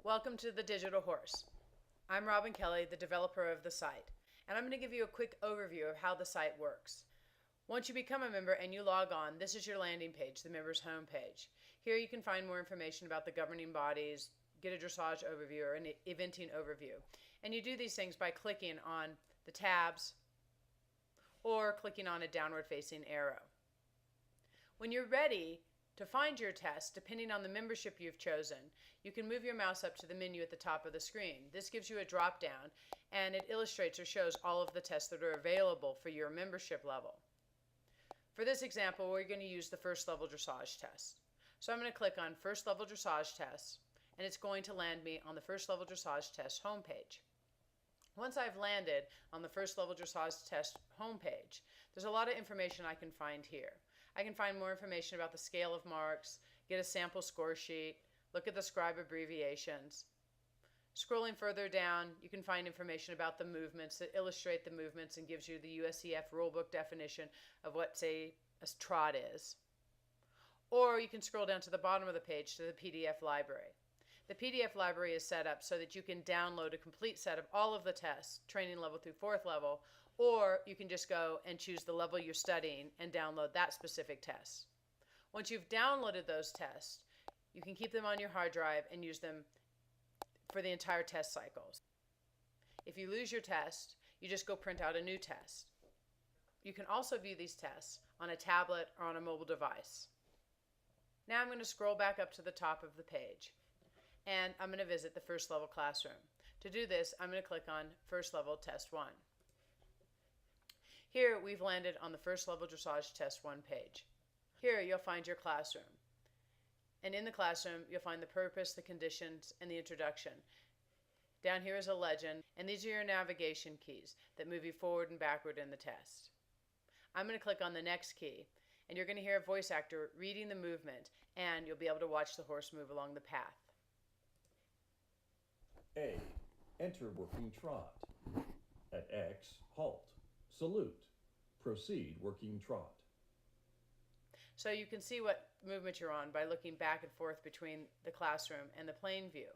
Welcome to The Digital Horse. I'm Robin Kelly, the developer of the site, and I'm going to give you a quick overview of how the site works. Once you become a member and you log on, this is your landing page, the members homepage. Here you can find more information about the governing bodies, get a dressage overview or an eventing overview. And you do these things by clicking on the tabs or clicking on a downward facing arrow. When you're ready to find your test, depending on the membership you've chosen, you can move your mouse up to the menu at the top of the screen. This gives you a drop down and it illustrates or shows all of the tests that are available for your membership level. For this example, we're going to use the first level dressage test. So I'm going to click on first level dressage tests and it's going to land me on the first level dressage test homepage. Once I've landed on the first level dressage test homepage, there's a lot of information I can find here. I can find more information about the scale of marks, get a sample score sheet, look at the scribe abbreviations. Scrolling further down, you can find information about the movements that illustrate the movements and gives you the USCF rulebook definition of what, say, a trot is. Or you can scroll down to the bottom of the page to the PDF library. The PDF library is set up so that you can download a complete set of all of the tests, training level through 4th level, or you can just go and choose the level you're studying and download that specific test. Once you've downloaded those tests, you can keep them on your hard drive and use them for the entire test cycles. If you lose your test, you just go print out a new test. You can also view these tests on a tablet or on a mobile device. Now I'm going to scroll back up to the top of the page and I'm going to visit the first level classroom. To do this, I'm going to click on first level test 1. Here we've landed on the first level dressage test 1 page. Here you'll find your classroom. And in the classroom you'll find the purpose, the conditions, and the introduction. Down here is a legend, and these are your navigation keys that move you forward and backward in the test. I'm going to click on the next key, and you're going to hear a voice actor reading the movement, and you'll be able to watch the horse move along the path. A. Enter working trot. At X, halt. Salute. Proceed working trot. So you can see what movement you're on by looking back and forth between the classroom and the plain view.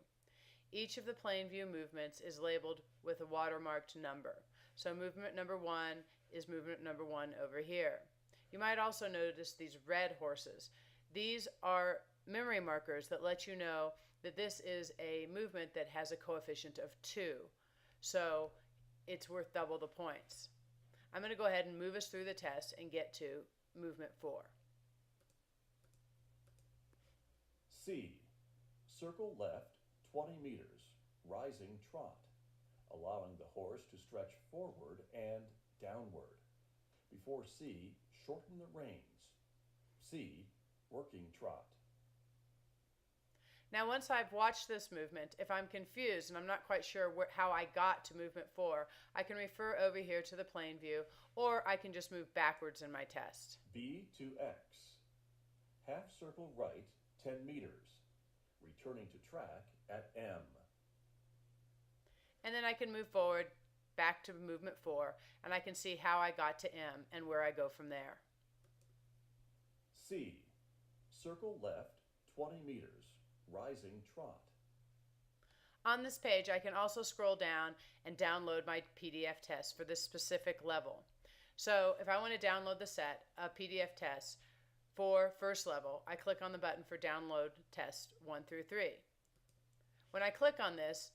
Each of the plain view movements is labeled with a watermarked number. So movement number 1 is movement number 1 over here. You might also notice these red horses. These are memory markers that let you know that this is a movement that has a coefficient of 2. So it's worth double the points. I'm going to go ahead and move us through the test and get to movement 4. C. Circle left 20 meters, rising trot, allowing the horse to stretch forward and downward. Before C, shorten the reins. C, working trot. Now once I've watched this movement, if I'm confused and I'm not quite sure how I got to movement 4, I can refer over here to the plain view, or I can just move backwards in my test. B to X. Half circle right 10 meters, returning to track at M. And then I can move forward back to movement 4, and I can see how I got to M and where I go from there. C. Circle left 20 meters, rising trot. On this page, I can also scroll down and download my PDF test for this specific level. So if I want to download the set of PDF tests for first level, I click on the button for download test 1 through 3. When I click on this,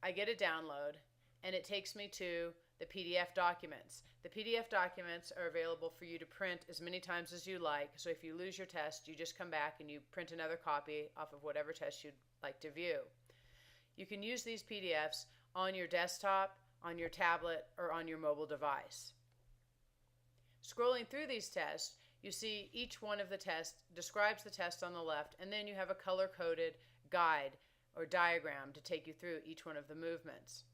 I get a download and it takes me to the PDF documents. The PDF documents are available for you to print as many times as you like. So if you lose your test, you just come back and you print another copy off of whatever test you'd like to view. You can use these PDFs on your desktop, on your tablet, or on your mobile device. Scrolling through these tests, you see each one of the tests describes the test on the left, and then you have a color-coded guide or diagram to take you through each one of the movements.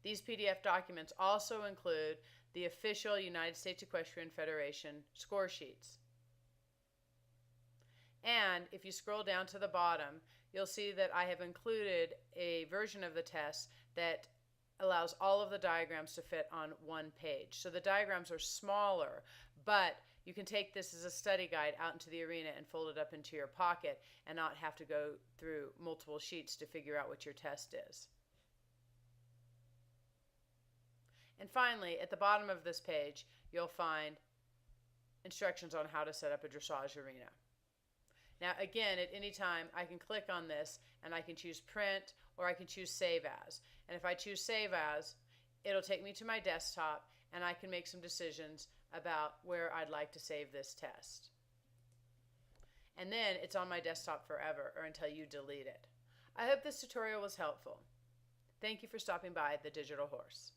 These PDF documents also include the official United States Equestrian Federation score sheets. And if you scroll down to the bottom, you'll see that I have included a version of the test that allows all of the diagrams to fit on one page. So the diagrams are smaller, but You can take this as a study guide out into the arena and fold it up into your pocket and not have to go through multiple sheets to figure out what your test is. And finally, at the bottom of this page, you'll find instructions on how to set up a dressage arena. Now again, at any time, I can click on this and I can choose print or I can choose save as. And if I choose save as, it'll take me to my desktop and I can make some decisions about where I'd like to save this test. And then it's on my desktop forever or until you delete it. I hope this tutorial was helpful. Thank you for stopping by The Digital Horse.